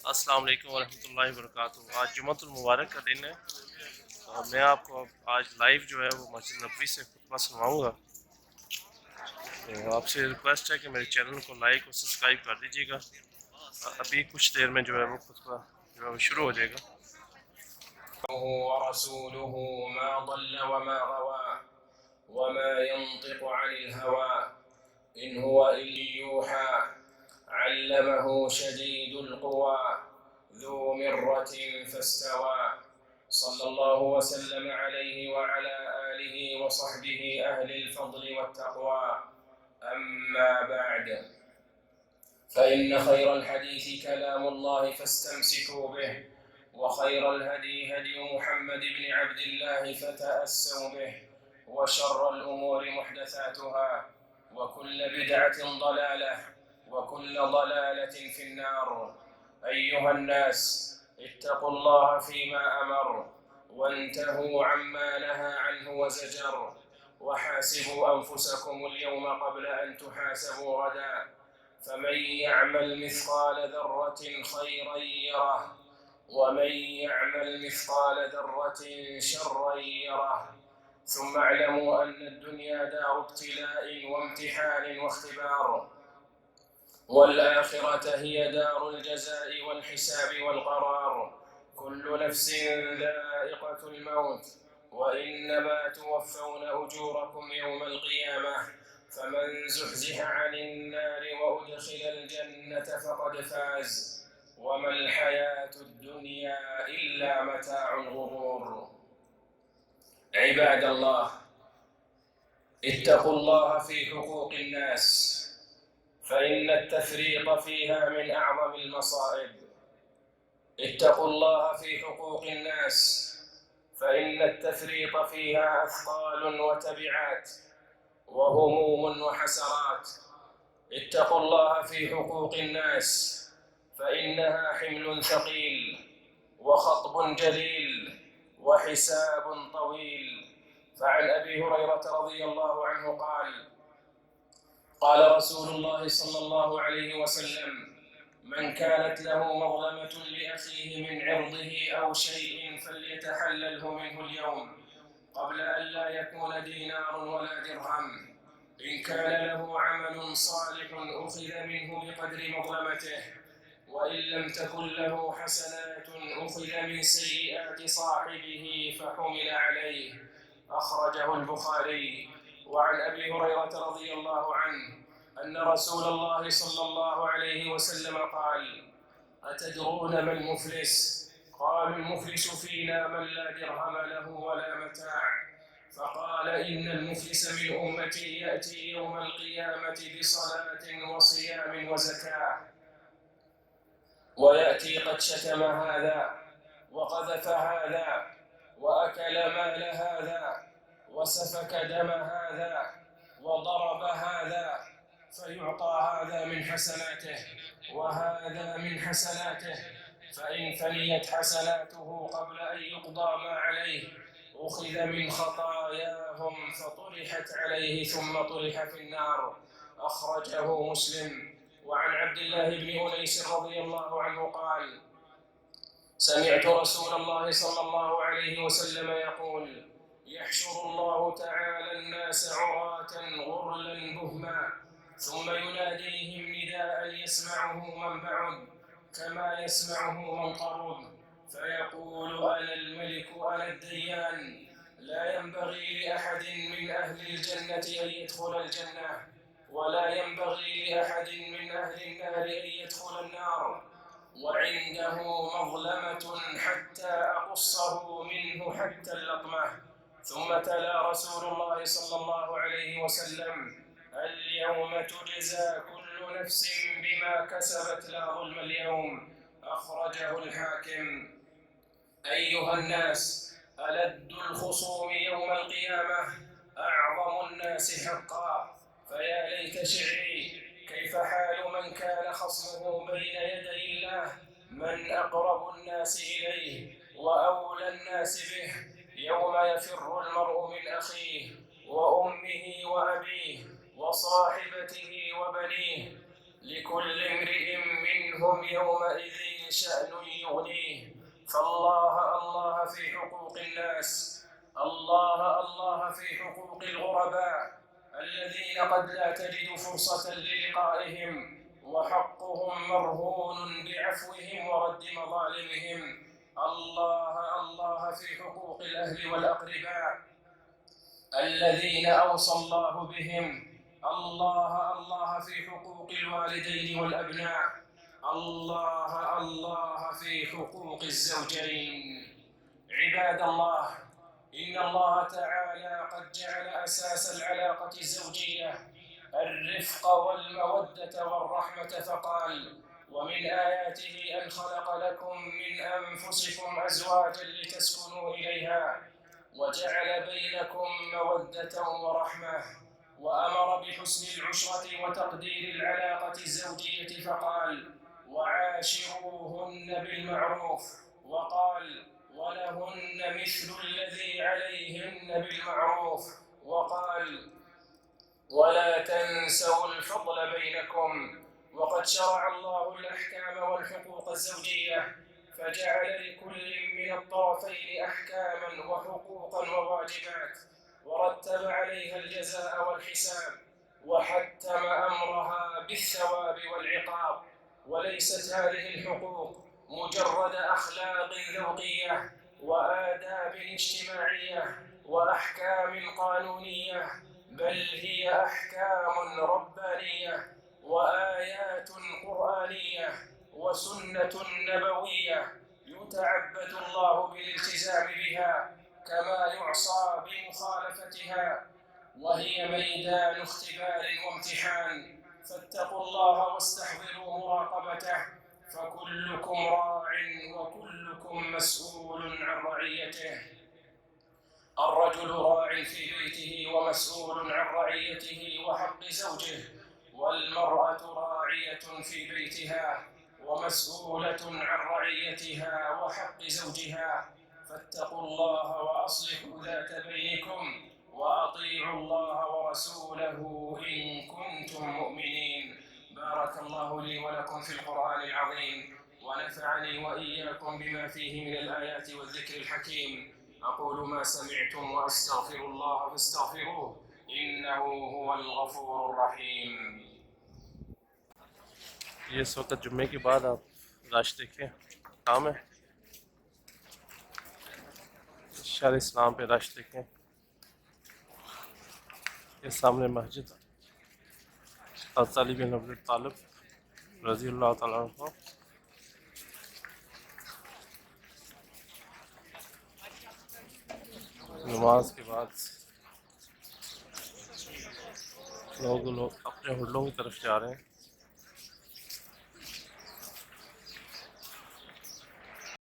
अस्सलाम वालेकुम वरहमतुल्लाहि वबरकातुहू। आज जुम्मतुल मुबारक का दिन है। मैं आपको आज लाइव जो है वो मस्जिद नबवी से खुतबा सुनवाऊँगा। तो आपसे रिक्वेस्ट है कि मेरे चैनल को लाइक और सब्सक्राइब कर दीजिएगा। अभी कुछ देर में जो है वो खुतबा जो है वो शुरू हो जाएगा। ورسوله ما ضل وما غوى وما ينطق عن الهوى إن هو إلا يوحى علمه شديد القوى ذو مرة فاستوى صلى الله وسلم عليه وعلى آله وصحبه أهل الفضل والتقوى أما بعد فإن خير الحديث كلام الله فاستمسكوا به وخير الهدي هدي محمد بن عبد الله فتأسوا به وشر الأمور محدثاتها وكل بدعة ضلالة وكل ضلالة في النار. أيها الناس اتقوا الله فيما أمر وانتهوا عما نهى عنه وزجر وحاسبوا أنفسكم اليوم قبل أن تحاسبوا غدا فمن يعمل مثقال ذرة خيرا يره ومن يعمل مثقال ذرة شرا يره. ثم اعلموا أن الدنيا دار ابتلاء وامتحان واختبار والآخرة هي دار الجزاء والحساب والقرار. كل نفس ذائقة الموت وإنما توفون أجوركم يوم القيامة فمن زحزح عن النار وأدخل الجنة فقد فاز وما الحياة الدنيا إلا متاع الغرور. عباد الله، اتقوا الله في حقوق الناس فإن التفريط فيها من أعظم المصائب. اتقوا الله في حقوق الناس فإن التفريط فيها أثقال وتبعات وهموم وحسرات. اتقوا الله في حقوق الناس فإنها حمل ثقيل وخطب جليل وحساب طويل. فعن أبي هريرة رضي الله عنه قال رسول الله صلى الله عليه وسلم: من كانت له مظلمة لأخيه من عرضه أو شيء فليتحلله منه اليوم قبل أن لا يكون دينار ولا درهم. إن كان له عمل صالح أخذ منه بقدر مظلمته وإن لم تكن له حسنات أخذ من سيئات صاحبه فحمل عليه. أخرجه البخاري. وعن أبي هريرة رضي الله عنه أن رسول الله صلى الله عليه وسلم قال: أتدرون ما المفلس؟ قالوا: المفلس فينا من لا درهم له ولا متاع. فقال: إن المفلس من أمتي يأتي يوم القيامة بصلاة وصيام وزكاة ويأتي قد شتم هذا وقذف هذا وأكل مال هذا وسفك دم هذا وضرب هذا فيعطى هذا من حسناته وهذا من حسناته فإن فنيت حسناته قبل أن يقضى ما عليه أخذ من خطاياهم فطرحت عليه ثم طرح في النار. أخرجه مسلم. وعن عبد الله بن أنيس رضي الله عنه قال: سمعت رسول الله صلى الله عليه وسلم يقول: يحشر الله تعالى الناس عراة غرلا بهما ثم يناديهم نداء يسمعه من بعد كما يسمعه من قرب فيقول: أنا الملك أنا الديان لا ينبغي لأحد من أهل الجنة أن يدخل الجنة ولا ينبغي لأحد من أهل النار أن يدخل النار وعنده مظلمة حتى أقصه منه حتى اللطمة. ثم تلا رسول الله صلى الله عليه وسلم: اليوم تجزى كل نفس بما كسبت لا ظلم اليوم. أخرجه الحاكم. أيها الناس، ألد الخصوم يوم القيامة أعظم الناس حقا. فيا ليت شعري كيف حال من كان خصمه بين يدي الله، من أقرب الناس إليه وأولى الناس به، يوم يفر المرء من أخيه وأمه وأبيه وصاحبته وبنيه، لكل امرئ منهم يومئذ شأن يغنيه. فالله الله في حقوق الناس، الله في حقوق الغرباء الذين قد لا تجد فرصة للقائهم، وحقهم مرهون بعفوهم ورد مظالمهم. الله في حقوق الأهل والأقرباء الذين أوصى الله بهم. الله في حقوق الوالدين والأبناء. الله في حقوق الزوجين. عباد الله، إن الله تعالى قد جعل أساس العلاقة الزوجية الرفق والمودة والرحمة، فقال: ومن آياته أن خلق لكم من أنفسكم أزواجا لتسكنوا إليها وجعل بينكم مودة ورحمة، وأمر بحسن العشرة وتقدير العلاقة الزوجية فقال: وعاشروهن بالمعروف، وقال: ولهن مثل الذي عليهن بالمعروف، وقال: ولا تنسوا الفضل بينكم. وقد شرع الله الأحكام والحقوق الزوجية، فجعل لكل من الطرفين أحكاما وحقوقا وواجبات، ورتب عليها الجزاء والحساب، وحتم أمرها بالثواب والعقاب. وليست هذه الحقوق مجرد أخلاق ذوقية وآداب اجتماعية وأحكام قانونية، بل هي أحكام ربانية وآيات قرآنية وسنة نبوية يتعبد الله بالالتزام بها كما يعصى بمخالفتها، وهي ميدان اختبار وامتحان. فاتقوا الله واستحضروا مراقبته، فكلكم راع وكلكم مسؤول عن رعيته. الرجل راع في بيته ومسؤول عن رعيته وحق زوجه، والمرأة راعية في بيتها ومسؤولة عن رعيتها وحق زوجها. فاتقوا الله وأصلحوا ذات بينكم، وأطيعوا الله ورسوله إن كنتم مؤمنين. بارك الله لي ولكم في القرآن العظيم، ونفعني وإياكم بما فيه من الآيات والذكر الحكيم. أقول ما سمعتم وأستغفر الله فاستغفروه إنه هو الغفور الرحيم. ये इस वक्त जुम्मे के बाद आप रश देखें, काम है शहर इस्लाम पे रश देखें। ये सामने मस्जिद हज़रत अली बिन अबी तालिब रज़ी अल्लाह तआला अन्हु नमाज के बाद लोग अपने होटलों की तरफ जा रहे हैं।